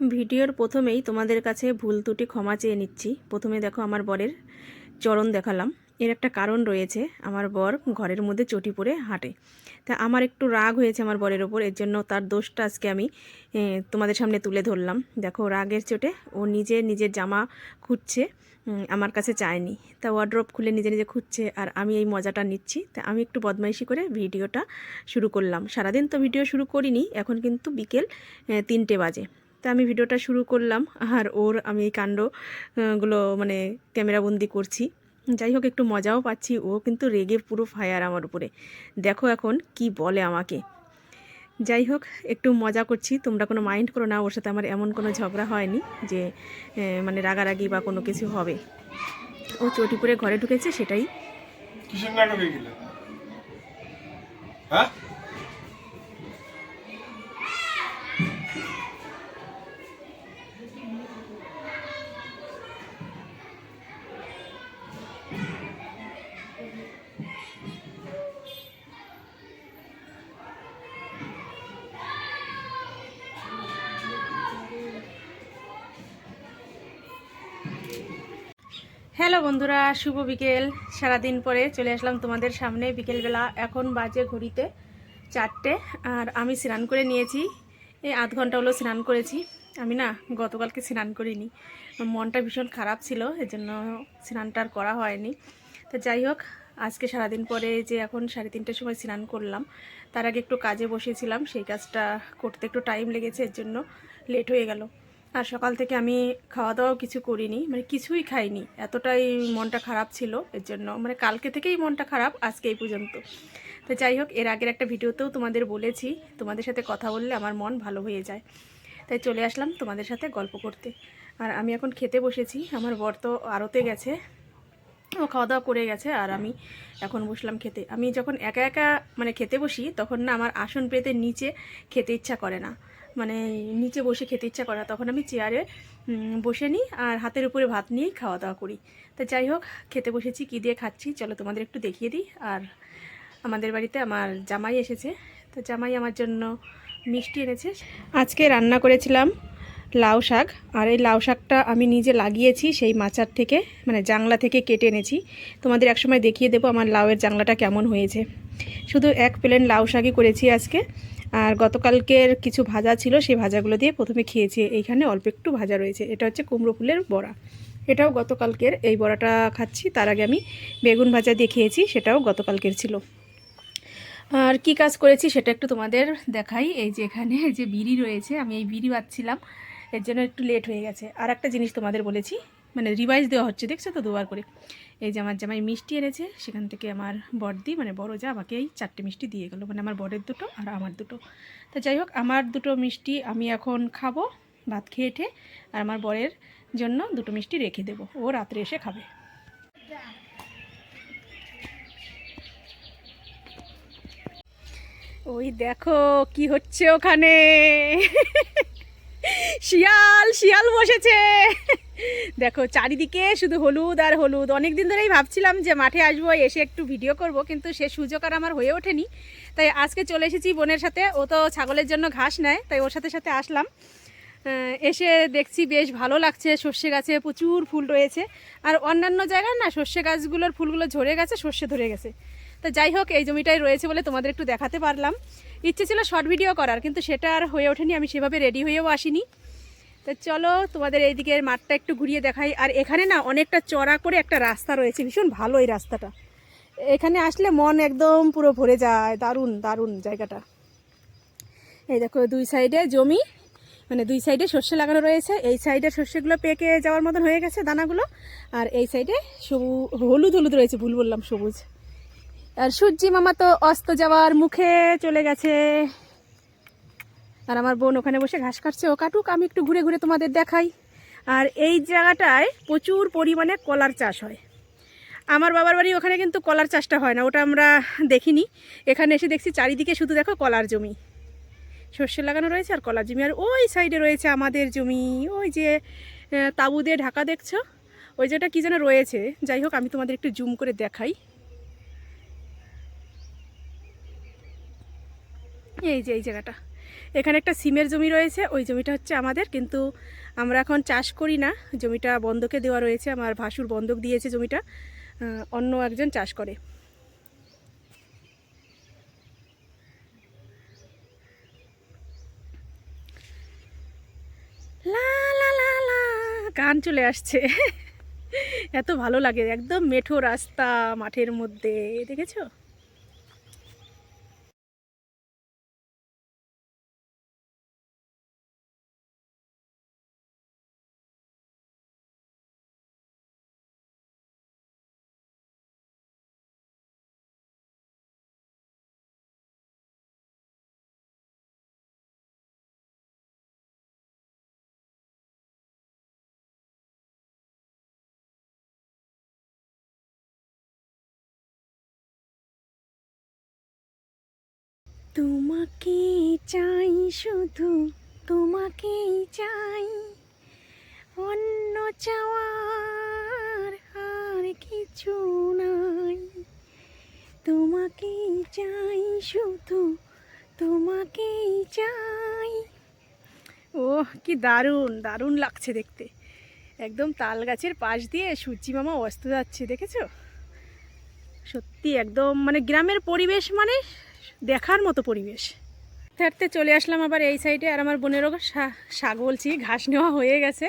ভিডিওর প্রথমেই তোমাদের কাছে ভুল ত্রুটি ক্ষমা চেয়ে নিচ্ছি। প্রথমে দেখো আমার বরের চরণ দেখালাম। এর একটা কারণ রয়েছে, আমার বর ঘরের মধ্যে চটি পরে হাঁটে। তা আমার একটু রাগ হয়েছে আমার বরের ওপর, এর জন্য তার দোষটা আজকে আমি তোমাদের সামনে তুলে ধরলাম। দেখো রাগের চোটে ও নিজের জামা খুঁজছে, আমার কাছে চায়নি। তা ওয়ার্ড্রপ খুলে নিজে নিজে খুঁজছে আর আমি এই মজাটা নিচ্ছি। তা আমি একটু বদমাইশি করে ভিডিওটা শুরু করলাম। সারাদিন তো ভিডিও শুরু করিনি, এখন কিন্তু বিকেল 3টে বাজে। তা আমি ভিডিওটা শুরু করলাম আর আমি এই কাণ্ডগুলো মানে ক্যামেরাবন্দি করছি। যাই হোক, একটু মজাও পাচ্ছি। ও কিন্তু রেগে পুরো ফায়ার আমার উপরে। দেখো এখন কি বলে আমাকে। যাই হোক, একটু মজা করছি, তোমরা কোনো মাইন্ড করো না। ওর সাথে আমার এমন কোনো ঝগড়া হয়নি যে মানে রাগারাগি বা কোনো কিছু হবে। ও চটি পরে ঘরে ঢুকেছে, সেটাই। কিসের নাটক এগুলো? হ্যাঁ, হ্যালো বন্ধুরা, শুভ বিকেল। সারাদিন পরে চলে আসলাম তোমাদের সামনে বিকেলবেলা। এখন বাজে ঘড়িতে 4টে আর আমি স্নান করে নিয়েছি। এই আধ ঘন্টা হলো স্নান করেছি। আমি না গতকালকে স্নান করিনি, মনটা ভীষণ খারাপ ছিল, এজন্য স্নানটা আর করা হয়নি। তো যাই হোক, আজকে সারাদিন পরে যে এখন 3:30টার সময় স্নান করলাম। তার আগে একটু কাজে বসেছিলাম, সেই কাজটা করতে একটু টাইম লেগেছে, এর জন্য লেট হয়ে গেল। আর সকাল থেকে আমি খাওয়া দাওয়াও কিছু করিনি, মানে কিছুই খাইনি, এতটাই মনটা খারাপ ছিল। এর জন্য মানে কালকে থেকেই মনটা খারাপ, আজকে এই পর্যন্ত। তো যাই হোক, এর আগের একটা ভিডিওতেও তোমাদের বলেছি, তোমাদের সাথে কথা বললে আমার মন ভালো হয়ে যায়। তাই চলে আসলাম তোমাদের সাথে গল্প করতে। আর আমি এখন খেতে বসেছি। আমার বর তো আড়তে গেছে, ও খাওয়া দাওয়া করে গেছে, আর আমি এখন বসলাম খেতে। আমি যখন একা একা মানে খেতে বসি, তখন না আমার আসন পেতে নিচে খেতে ইচ্ছা করে না, মানে নিচে বসে খেতে ইচ্ছা করে না। তখন আমি চেয়ারে বসে নিই আর হাতের উপরে ভাত নিয়েই খাওয়া দাওয়া করি। তা যাই হোক, খেতে বসেছি। কী দিয়ে খাচ্ছি চলো তোমাদের একটু দেখিয়ে দিই। আর আমাদের বাড়িতে আমার জামাই এসেছে, তো জামাই আমার জন্য মিষ্টি এনেছে। আজকে রান্না করেছিলাম লাউ শাক, আর এই লাউ শাকটা আমি নিজে লাগিয়েছি, সেই মাচার থেকে মানে জাংলা থেকে কেটে এনেছি। তোমাদের একসময় দেখিয়ে দেবো আমার লাউয়ের জাংলাটা কেমন হয়েছে। শুধু এক প্লেন লাউ শাকই করেছি আজকে। আর গতকালকের কিছু ভাজা ছিল, সেই ভাজাগুলো দিয়ে প্রথমে খেয়েছি। এইখানে অল্প একটু ভাজা রয়েছে, এটা হচ্ছে কুমড়ো ফুলের বড়া, এটাও গতকালকের। এই বড়াটা খাচ্ছি, তার আগে আমি বেগুন ভাজা দিয়ে খেয়েছি, সেটাও গতকালকের ছিল। আর কি কাজ করেছি সেটা একটু তোমাদের দেখাই। এই যে এখানে যে বিড়ি রয়েছে, আমি এই বিড়ি বাঁধছিলাম, এর জন্য একটু লেট হয়ে গেছে। আর একটা জিনিস তোমাদের বলেছি, মানে রিভাইজ দেওয়া হচ্ছে, দেখছো তো দুবার করে। এই যে আমার জামাই মিষ্টি এনেছে, সেখান থেকে আমার বড়দি মানে বড় যা আমাকে এই 4টে মিষ্টি দিয়ে গেলো, মানে আমার বরের দুটো আর আমার দুটো। তো যাই হোক, আমার দুটো মিষ্টি আমি এখন খাবো ভাত খেয়ে উঠে, আর আমার বরের জন্য দুটো মিষ্টি রেখে দেবো, ও রাত্রে এসে খাবে। ওই দেখো কি হচ্ছে ওখানে, শিয়াল শিয়াল বসেছে। দেখো চারিদিকে শুধু হলুদ আর হলুদ। অনেক দিন ধরেই ভাবছিলাম যে মাঠে আসবো, এসে একটু ভিডিও করব, কিন্তু সে সুযোগ আর আমার হয়ে ওঠেনি। তাই আজকে চলে এসেছি বোনের সাথে। ও তো ছাগলের জন্য ঘাস নেয়, তাই ওর সাথে সাথে আসলাম। এসে দেখছি বেশ ভালো লাগছে, সর্ষে গাছে প্রচুর ফুল রয়েছে। আর অন্যান্য জায়গায় না সর্ষে গাছগুলোর ফুলগুলো ঝরে গেছে, সর্ষে ধরে গেছে। তো যাই হোক, এই জমিটাই রয়েছে বলে তোমাদের একটু দেখাতে পারলাম। ইচ্ছে ছিল শর্ট ভিডিও করার, কিন্তু সেটা আর হয়ে ওঠেনি, আমি সেভাবে রেডি হয়েও আসিনি। তো চলো তোমাদের এই দিকের মাঠটা একটু ঘুরিয়ে দেখাই। আর এখানে না অনেকটা চড়া করে একটা রাস্তা রয়েছে, ভীষণ ভালো এই রাস্তাটা। এখানে আসলে মন একদম পুরো ভরে যায়, দারুণ দারুণ জায়গাটা। এই দেখো দুই সাইডে জমি, মানে দুই সাইডে সর্ষে লাগানো রয়েছে। এই সাইডে সর্ষেগুলো পেকে যাওয়ার মতন হয়ে গেছে দানাগুলো, আর এই সাইডে হলুদ হলুদ রয়েছে, ভুল বললাম, সবুজ। আর সূর্যি মামা তো অস্ত যাওয়ার মুখে চলে গেছে, আর আমার বোন ওখানে বসে ঘাস কাটছে, ও কাটুক, আমি একটু ঘুরে ঘুরে তোমাদের দেখাই। আর এই জায়গাটায় প্রচুর পরিমাণে কলার চাষ হয়। আমার বাবার বাড়ি ওখানে কিন্তু কলার চাষটা হয় না, ওটা আমরা দেখিনি। এখানে এসে দেখছি চারিদিকে শুধু দেখো কলার জমি, সর্ষে লাগানো রয়েছে আর কলার জমি। আর ওই সাইডে রয়েছে আমাদের জমি, ওই যে তাঁবু দিয়ে ঢাকা দেখছো, ওই যেটা কী যেন রয়েছে। যাই হোক, আমি তোমাদের একটু জুম করে দেখাই। এই যে এই জায়গাটা, এখানে একটা সিমের জমি রয়েছে, ওই জমিটা হচ্ছে আমাদের, কিন্তু আমরা এখন চাষ করি না, জমিটা বন্ধকে দেওয়া রয়েছে, আমার ভাসুর বন্ধক দিয়েছে জমিটা, অন্য একজন চাষ করে। লা লা লা লা গান চলে আসছে। এত ভালো লাগে, একদম মেঠো রাস্তা মাঠের মধ্যে, দেখেছো? তোমাকে চাই শুধু, তোমাকেই চাই, অন্য চাওয়ার আর কিছু নাই, তোমাকেই চাই শুধু, তোমাকেই চাই। ওহ, কি দারুণ দারুণ লাগছে দেখতে, একদম তাল গাছের পাশ দিয়ে সূর্যি মামা অস্ত যাচ্ছে, দেখেছো? সত্যি একদম মানে গ্রামের পরিবেশ, মানে দেখার মতো পরিবেশ। থাকতে চলে আসলাম আবার এই সাইডে, আর আমার বোনেরও শাক বলছি, ঘাস নেওয়া হয়ে গেছে,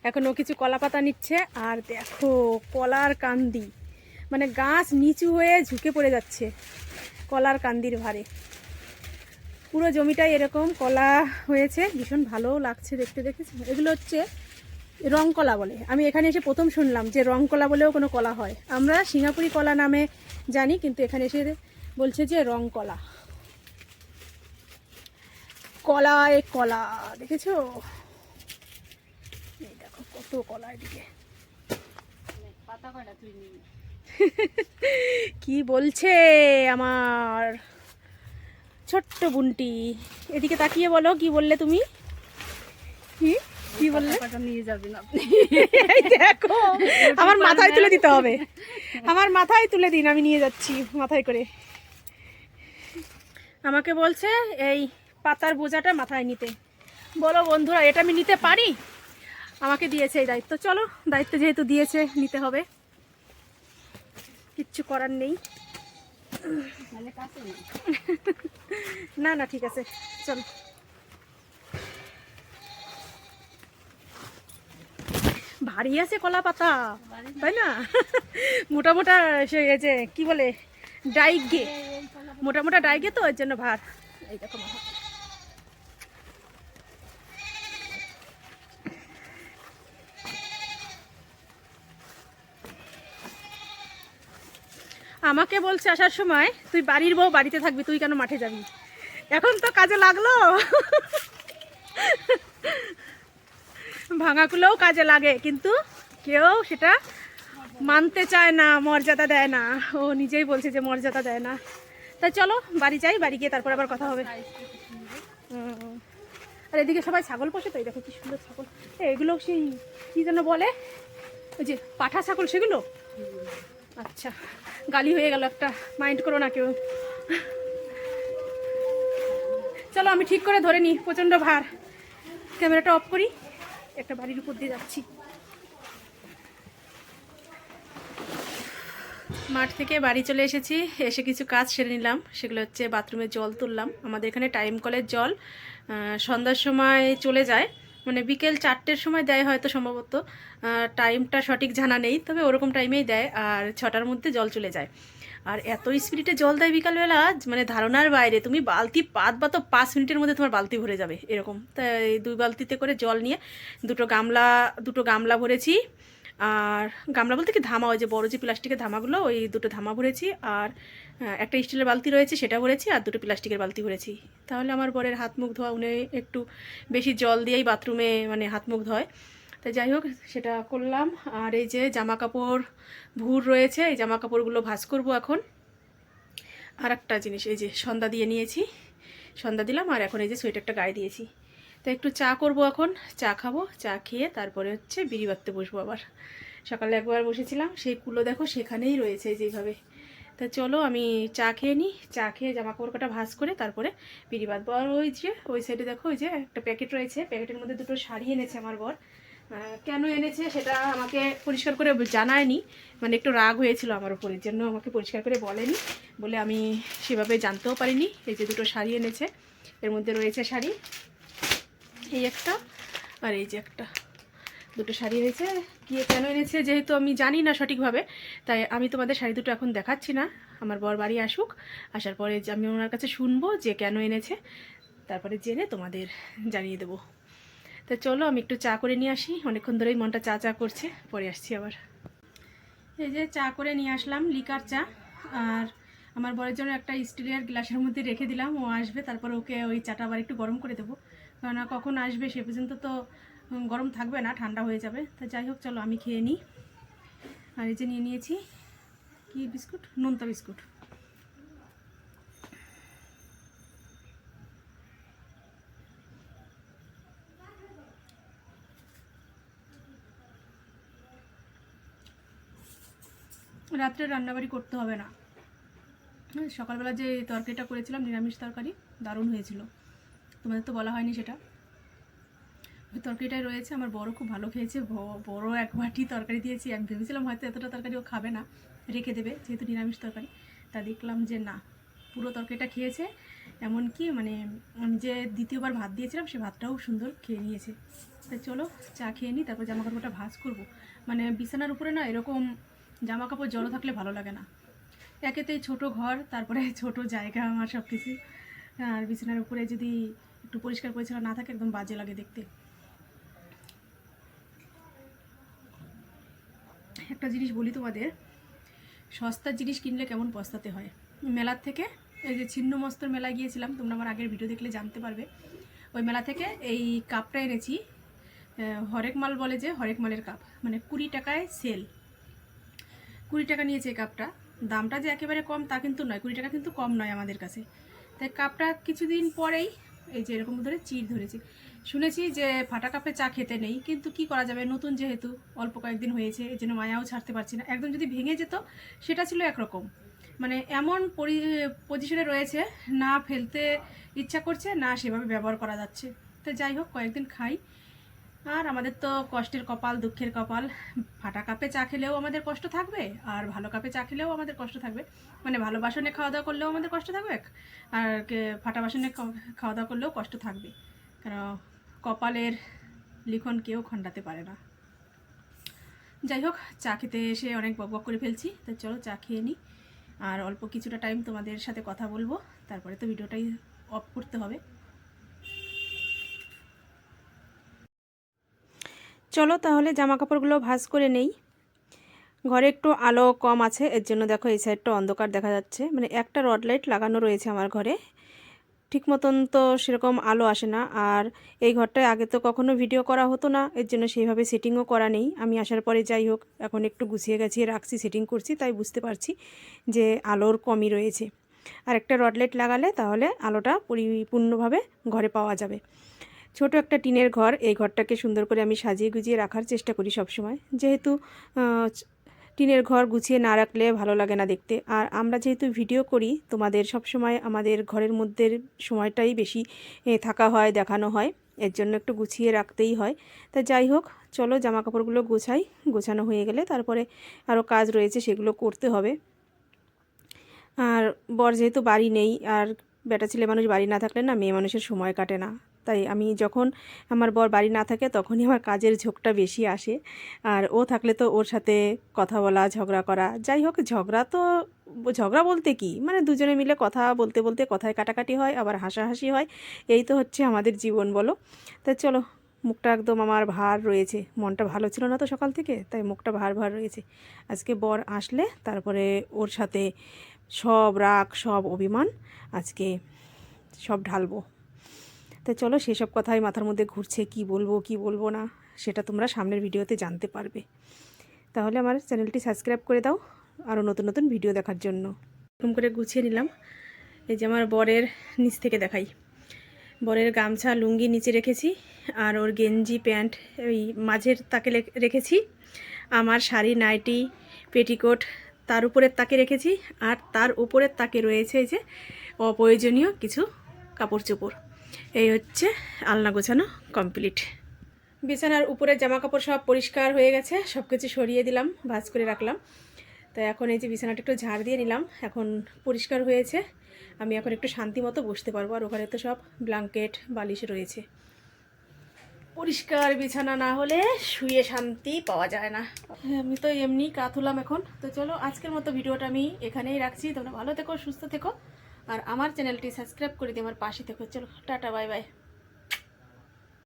এখন ও কিছু কলা পাতা নিচ্ছে। আর দেখো কলার কান্দি, মানে গাছ নিচু হয়ে ঝুঁকে পড়ে যাচ্ছে কলার কান্দির ভারে, পুরো জমিটাই এরকম কলা হয়েছে, ভীষণ ভালোও লাগছে দেখতে, দেখেছি? এগুলো হচ্ছে রং কলা বলে, আমি এখানে এসে প্রথম শুনলাম যে রং কলা বলেও কোনো কলা হয়, আমরা সিঙ্গাপুরি কলা নামে জানি, কিন্তু এখানে এসে বলছে যে রং কলা। কলায় কলা, দেখেছো? এই দেখো কত কলা এদিকে। কি বলছে আমার ছোট্ট বুনটি, এদিকে তাকিয়ে বলো, কি বললে তুমি? কি বললে? নিয়ে যাবেন আপনি? দেখো আমার মাথায় তুলে দিতে হবে, আমার মাথায় তুলে দিন, আমি নিয়ে যাচ্ছি মাথায় করে। আমাকে বলছে এই পাতার বোঝাটা মাথায় নিতে। বলো বন্ধুরা, এটা আমি নিতে পারি? আমাকে দিয়েছে এই দায়িত্ব, চলো দায়িত্ব যেহেতু দিয়েছে নিতে হবে, কিচ্ছু করার নেই। না না ঠিক আছে, চলো। ভারী আছে কলা পাতা, তাই না? মোটা মোটা সে যে কি বলে ডাইগে, মোটা মোটা ডাইগে, তো এর জন্য ভার। এই দেখো আমাকে বলছে আসার সময়, তুই বাড়ির বউ, বাড়িতে থাকবি, তুই কেন মাঠে যাবি? এখন তো কাজে লাগলো, ভাঙাগুলোও কাজে লাগে, কিন্তু কেউ সেটা মানতে চায় না, মর্যাদা দেয় না, ও নিজেই বলছে যে মর্যাদা দেয় না। তাই চলো বাড়ি যাই, বাড়ি গিয়ে তারপর আবার কথা হবে। আর এদিকে সবাই ছাগল পোষে, তো এই দেখো কি সুন্দর ছাগল, এগুলো সেই কি যেন বলে, ওই যে পাঠা ছাগল সেগুলো। আচ্ছা, গালি হয়ে গেল একটা, মাইন্ড করো না কেউ। চলো আমি ঠিক করে ধরে নিই, প্রচণ্ড ভার। ক্যামেরাটা অফ করি, একটা বাড়ির উপর দিয়ে যাচ্ছি। মাঠ থেকে বাড়ি চলে এসেছি, এসে কিছু কাজ সেরে নিলাম, সেগুলো হচ্ছে বাথরুমে জল তুললাম। আমাদের এখানে টাইম কলের জল সন্ধ্যার সময় চলে যায়, মানে বিকেল 4টের সময় দেয় হয়তো সম্ভবত, টাইমটা সঠিক জানা নেই, তবে ওরকম টাইমেই দেয়, আর 6টার মধ্যে জল চলে যায়। আর এত স্পিডে জল দেয় বিকালবেলা, মানে ধারণার বাইরে। তুমি বালতি পাতবা তো 5 মিনিটের মধ্যে তোমার বালতি ভরে যাবে এরকম। তাই 2 বালতিতে করে জল নিয়ে দুটো গামলা ভরেছি, আর গামলা বলতে কি ধামা, ওই যে বড় যে প্লাস্টিকের ধামাগুলো, ওই 2টো ধামা ভরেছি, আর একটা স্টিলের বালতি রয়েছে সেটা ভরেছি, আর 2টো প্লাস্টিকের বালতি ভরেছি। তাহলে আমার বরের হাত মুখ ধোয়া, উনি একটু বেশি জল দিয়েই বাথরুমে মানে হাত মুখ ধোয়, তাই যাই হোক সেটা করলাম। আর এই যে জামা কাপড় ভুর রয়েছে, এই জামা কাপড়গুলো ভাঁজ করবো এখন। আর একটা জিনিস, এই যে সন্ধ্যা দিয়ে নিয়েছি, সন্ধ্যা দিলাম, আর এখন এই যে সোয়েটারটা গায়ে দিয়েছি। তো একটু চা করব এখন, চা খাবো, চা খেয়ে তারপরে হচ্ছে বিড়ি বাঁধতে বসবো আবার। সকালে একবার বসেছিলাম, সেই কুলো দেখো সেখানেই রয়েছে যেইভাবে, তা চলো আমি চা খেয়ে নিই, চা খেয়ে জামা কাপড় কটা ভাঁজ করে তারপরে পিড়ি বাঁধবো। আর ওই যে ওই সাইডে দেখো, ওই যে একটা প্যাকেট রয়েছে, প্যাকেটের মধ্যে দুটো শাড়ি এনেছে আমার বর। কেন এনেছে সেটা আমাকে পরিষ্কার করে জানায়নি, মানে একটু রাগ হয়েছিল আমার উপর, এর জন্য আমাকে পরিষ্কার করে বলেনি, বলে আমি সেভাবে জানতেও পারিনি। এই যে দুটো শাড়ি এনেছে, এর মধ্যে রয়েছে শাড়ি, এই একটা আর এই যে একটা, দুটো শাড়ি এনেছে। কি কেন এনেছে যেহেতু আমি জানি না সঠিকভাবে, তাই আমি তোমাদের শাড়ি দুটো এখন দেখাচ্ছি না। আমার বর বাড়ি আসুক, আসার পরে যে আমি ওনার কাছে শুনবো যে কেন এনেছে, তারপরে জেনে তোমাদের জানিয়ে দেবো। তা চলো আমি একটু চা করে নিয়ে আসি, অনেকক্ষণ ধরেই মনটা চা চা করছে, পরে আসছি আবার। এই যে চা করে নিয়ে আসলাম, লিকার চা। আর আমার বরের জন্য একটা স্টিলের গ্লাসের মধ্যে রেখে দিলাম, ও আসবে তারপর ওকে ওই চাটা আবার একটু গরম করে দেবো, কারণ কখন আসবে সে পর্যন্ত তো গরম থাকবে না, ঠান্ডা হয়ে যাবে। তা যাই হোক চলো আমি খেয়ে নিই। আর এই যে নিয়ে নিয়েছি কি বিস্কুট, নোনতা বিস্কুট। রাত্রে রান্নাবাড়ি করতে হবে না। সকালবেলা যে তরকারিটা করেছিলাম নিরামিষ তরকারি, দারুণ হয়েছিল, তোমাদের তো বলা হয়নি সেটা। ওই তরকারিটাই রয়েছে, আমার বড় খুব ভালো খেয়েছে, বড় এক বাটি তরকারি দিয়েছি। আমি ভেবেছিলাম হয়তো এতটা তরকারি ও খাবে না, রেখে দেবে যেহেতু নিরামিষ তরকারি, তা দেখলাম যে না, পুরো তরকারিটা খেয়েছে। এমনকি মানে আমি যে দ্বিতীয়বার ভাত দিয়েছিলাম সে ভাতটাও সুন্দর খেয়ে নিয়েছে। তাই চলো চা খেয়ে নিই, তারপর জামা কাপড়টা ভাঁজ করবো। মানে বিছানার উপরে না এরকম জামা কাপড় জড়ো থাকলে ভালো লাগে না, একেতেই ছোট ঘর, তারপরে ছোট জায়গা আমার সব কিছু, আর বিছানার উপরে যদি একটু পরিষ্কার পরিচ্ছন্ন না থাকে একদম বাজে লাগে দেখতে। একটা জিনিস বলি তোমাদের, সস্তার জিনিস কিনলে কেমন পস্তাতে হয়। মেলার থেকে এই যে ছিন্নমস্তর মেলায় গিয়েছিলাম, তোমরা আমার আগের ভিডিও দেখলে জানতে পারবে। ওই মেলা থেকে এই কাপটা এনেছি, হরেক মাল বলে যে, হরেক মালের কাপ, মানে 20 টাকায় সেল, 20 টাকা নিয়েছে এই কাপটা। দামটা যে একেবারে কম তা কিন্তু নয়, 20 টাকা কিন্তু কম নয় আমাদের কাছে। তাই কাপটা কিছুদিন পরেই এই যে এরকম ধরে চিড় ধরেছে। শুনেছি যে ফাটা কাপে চা খেতে নেই, কিন্তু কি করা যাবে, নতুন যেহেতু অল্প কয়েকদিন হয়েছে, এই জন্য মায়াও ছাড়তে পারছি না। একদম যদি ভেঙে যেত সেটা ছিল একরকম, মানে এমন পজিশনে রয়েছে, না ফেলতে ইচ্ছা করছে না সেভাবে ব্যবহার করা যাচ্ছে। তো যাই হোক কয়েকদিন খাই। আর আমাদের তো কষ্টের কপাল, দুঃখের কপাল, ফাটা কাপে চা খেলেও আমাদের কষ্ট থাকবে, আর ভালো কাপে চা খেলেও আমাদের কষ্ট থাকবে। মানে ভালো বাসনে খাওয়া দাওয়া করলেও আমাদের কষ্ট থাকবে, আর ফাটা বাসনে খাওয়া দাওয়া করলেও কষ্ট থাকবে, কারণ কপালের লিখন কেউ খণ্ডাতে পারে না। যাই হোক চা খেতে এসে অনেক বকবক করে ফেলছি, তাই চলো চা খেয়ে নিই, আর অল্প কিছুটা টাইম তোমাদের সাথে কথা বলবো, তারপরে তো ভিডিওটাই অফ করতে হবে। চলো তাহলে জামা কাপড়গুলো ভাঁজ করে নেই। ঘরে একটু আলো কম আছে, এর জন্য দেখো এই সাইডটা অন্ধকার দেখা যাচ্ছে, মানে একটা রড লাইট লাগানো রয়েছে আমার ঘরে, ঠিক মতন তো সেরকম আলো আসে না। আর এই ঘরটায় আগে তো কখনো ভিডিও করা হতো না, এর জন্য সেইভাবে সেটিংও করা নেই। আমি আসার পরে যাই হোক এখন একটু গুছিয়ে গাছিয়ে রাখছি, সেটিং করছি, তাই বুঝতে পারছি যে আলোর কমই রয়েছে। আর একটা রড লাইট লাগালে তাহলে আলোটা পরিপূর্ণভাবে ঘরে পাওয়া যাবে। ছোট একটা টিনের ঘর, এই ঘরটাকে সুন্দর করে আমি সাজিয়ে গুজিয়ে রাখার চেষ্টা করি সব সময়, যেহেতু টিনের ঘর গুছিয়ে না রাখলে ভালো লাগে না দেখতে। আর আমরা যেহেতু ভিডিও করি, তোমাদের সব সময় আমাদের ঘরের মধ্যে সময়টাই বেশি থাকা হয়, দেখানো হয়, এর জন্য একটু গুছিয়ে রাখতেই হয়। তা যাই হোক চলো জামা কাপড়গুলো গোছাই, গোছানো হয়ে গেলে তারপরে আরও কাজ রয়েছে সেগুলো করতে হবে। আর বর যেহেতু বাড়ি নেই, আর বেটা ছেলে মানুষ বাড়ি না থাকলে না মেয়ে মানুষের সময় কাটে না, তাই আমি যখন আমার বর বাড়ি না থাকে তখনই আমার কাজের ঝোঁকটা বেশি আসে। আর ও থাকলে তো ওর সাথে কথা বলা, ঝগড়া করা, যাই হোক ঝগড়া বলতে কি, মানে দুজনে মিলে কথা বলতে বলতে কথায় কাটাকাটি হয়, আবার হাসাহাসি হয়, এই তো হচ্ছে আমাদের জীবন বলো। তাই চলো, মুখটা একদম আমার ভার রয়েছে, মনটা ভালো ছিল না তো সকাল থেকে, তাই মুখটা ভার ভার রয়েছে। আজকে বর আসলে তারপরে ওর সাথে সব রাগ, সব অভিমান আজকে সব ঢালবো। তাই চলো সেসব কথাই মাথার মধ্যে ঘুরছে, কি বলবো কি বলবো না সেটা তোমরা সামনের ভিডিওতে জানতে পারবে। তাহলে আমার চ্যানেলটি সাবস্ক্রাইব করে দাও আরও নতুন নতুন ভিডিও দেখার জন্য। এরকম করে গুছিয়ে নিলাম। এই যে আমার বরের নিচ থেকে দেখাই, বরের গামছা লুঙ্গি নিচে রেখেছি, আর ওর গেঞ্জি প্যান্ট ওই মাঝের তাকে রেখেছি, আমার শাড়ি নাইটি পেটিকোট তার উপরের তাকে রেখেছি, আর তার উপরের তাকে রয়েছে এই যে অপ্রয়োজনীয় কিছু কাপড় চোপড়। এই হচ্ছে আলনা গোছানো কমপ্লিট। বিছানার উপরের জামা কাপড় সব পরিষ্কার হয়ে গেছে, সব কিছু সরিয়ে দিলাম, ভাঁজ করে রাখলাম। তো এখন এই যে বিছানাটা একটু ঝাড় দিয়ে নিলাম, এখন পরিষ্কার হয়েছে। আমি এখন একটু শান্তি মতো বসতে পারবো, আর ওখানে তো সব ব্ল্যাঙ্কেট বালিশ রয়েছে। পরিষ্কার বিছানা না হলে শুয়ে শান্তি পাওয়া যায় না। আমি তো এমনি কাত হলাম এখন। তো চলো আজকের মতো ভিডিওটা আমি এখানেই রাখছি। তোমরা ভালো থেকো, সুস্থ থেকো, আর আমার চ্যানেলটি সাবস্ক্রাইব করে দিয়ে আমার পাশে থেকো। চলো টাটা, বাই বাই।